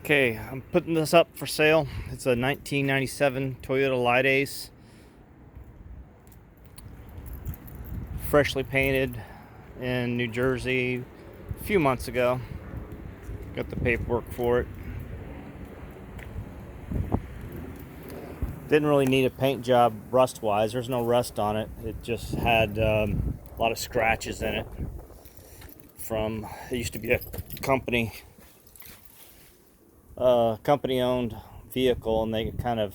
Okay, I'm putting this up for sale. It's a 1997 Toyota liteace, freshly painted in New Jersey a few months ago. Got the paperwork for it. Didn't really need a paint job rust-wise. There's no rust on it. It just had a lot of scratches in it from, it used to be a company-owned vehicle, and they kind of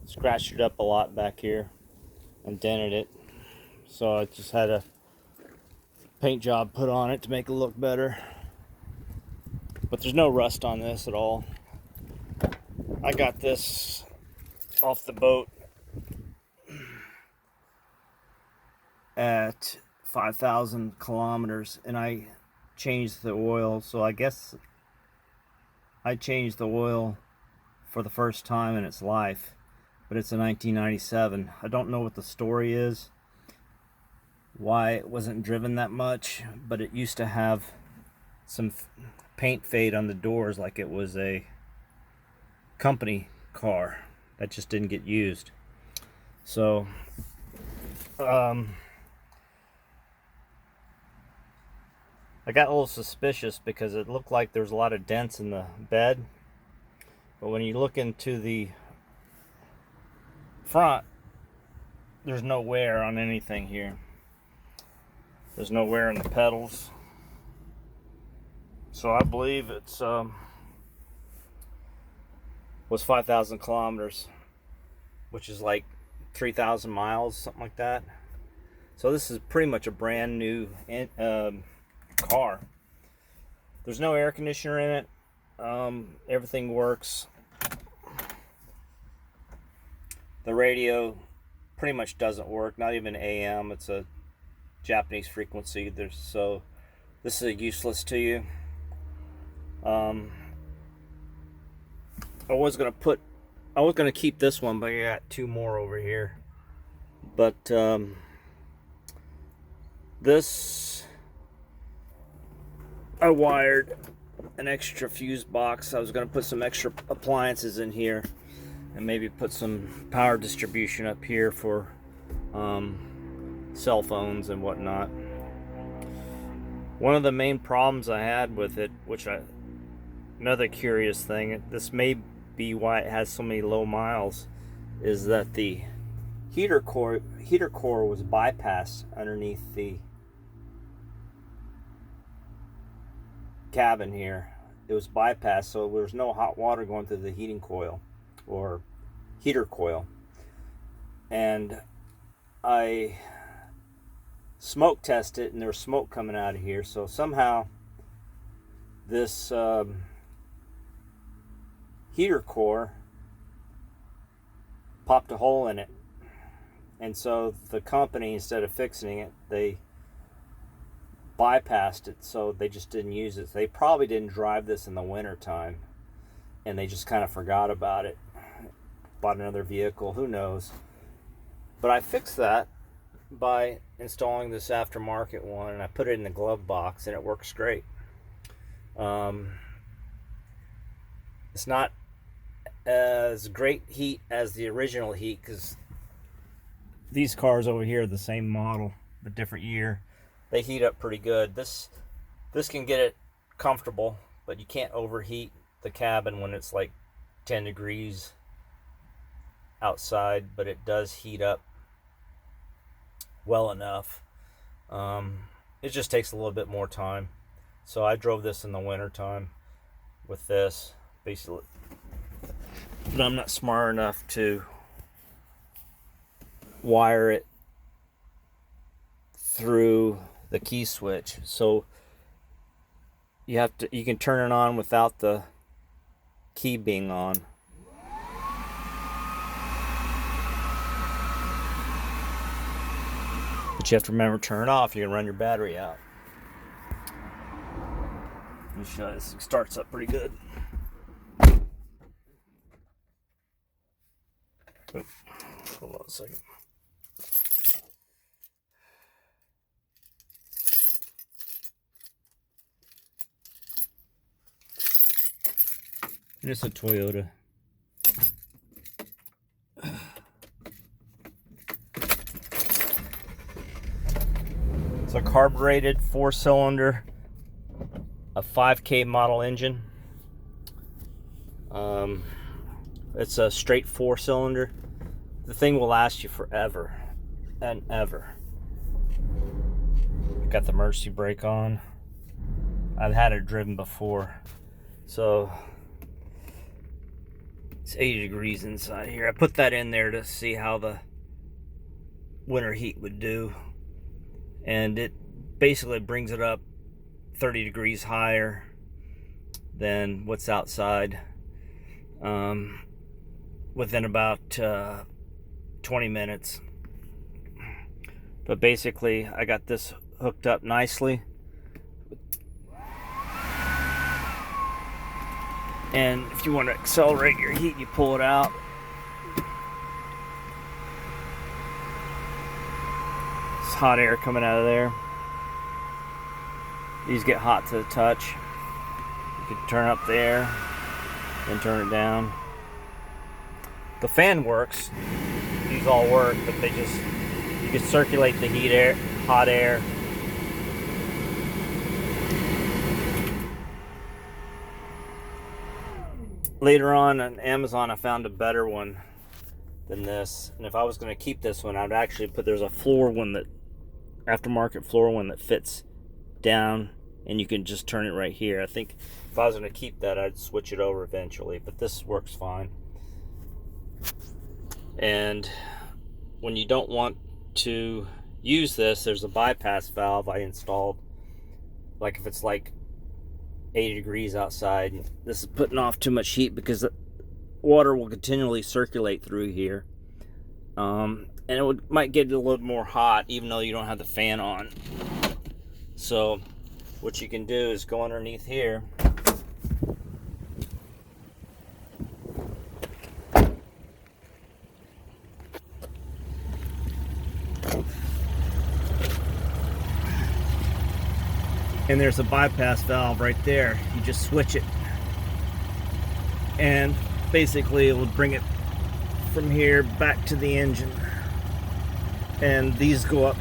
scratched it up a lot back here and dented it. So I just had a paint job put on it to make it look better. But there's no rust on this at all. I got this off the boat at 5,000 kilometers, and I changed the oil. So I guess I changed the oil for the first time in its life, but it's a 1997. I don't know what the story is, why it wasn't driven that much, but it used to have some paint fade on the doors like it was a company car that just didn't get used. So I got a little suspicious because it looked like there's a lot of dents in the bed, but when you look into the front, there's no wear on anything here. There's no wear in the pedals. So I believe it's was 5,000 kilometers, which is like 3,000 miles, something like that. So this is pretty much a brand new car. There's no air conditioner in it. Everything works. The radio pretty much doesn't work, not even AM. It's a Japanese frequency. So this is useless to you. I was gonna keep this one, but I got two more over here. But this, I wired an extra fuse box. I was gonna put some extra appliances in here, and maybe put some power distribution up here for cell phones and whatnot. One of the main problems I had with it, another curious thing, this may be why it has so many low miles, is that the heater core was bypassed underneath the cabin here. It was bypassed, so there was no hot water going through the heating coil or heater coil. And I smoke tested it, and there was smoke coming out of here. So somehow this heater core popped a hole in it, and so the company, instead of fixing it, they bypassed it, so they just didn't use it. They probably didn't drive this in the winter time, and they just kind of forgot about it, bought another vehicle, who knows. But I fixed that by installing this aftermarket one, and I put it in the glove box, and it works great. It's not as great heat as the original heat, because these cars over here are the same model but different year. They heat up pretty good. This can get it comfortable, but you can't overheat the cabin when it's like 10 degrees outside, but it does heat up well enough. It just takes a little bit more time. So I drove this in the winter time with this, basically. But I'm not smart enough to wire it through the key switch. So you can turn it on without the key being on. But you have to remember to turn it off. You can run your battery out. Let me show you. This starts up pretty good. Hold on a second. And it's a Toyota. It's a carbureted 4-cylinder, a 5K model engine. It's a straight 4-cylinder. The thing will last you forever and ever. Got the emergency brake on. I've had it driven before, so it's 80 degrees inside here. I put that in there to see how the winter heat would do, and it basically brings it up 30 degrees higher than what's outside within about 20 minutes. But basically, I got this hooked up nicely, and if you want to accelerate your heat, you pull it out. It's hot air coming out of there. These get hot to the touch. You can turn up the air, then turn it down. The fan works. These all work, but you can circulate the hot air. Later on Amazon, I found a better one than this, and if I was going to keep this one, I'd actually there's a floor one, that aftermarket floor one that fits down, and you can just turn it right here. I think if I was going to keep that, I'd switch it over eventually, but this works fine. And when you don't want to use this, there's a bypass valve I installed. Like if it's like 80 degrees outside, this is putting off too much heat because the water will continually circulate through here, and it might get a little more hot even though you don't have the fan on. So what you can do is go underneath here, and there's a bypass valve right there. You just switch it, and basically it will bring it from here back to the engine. And these go up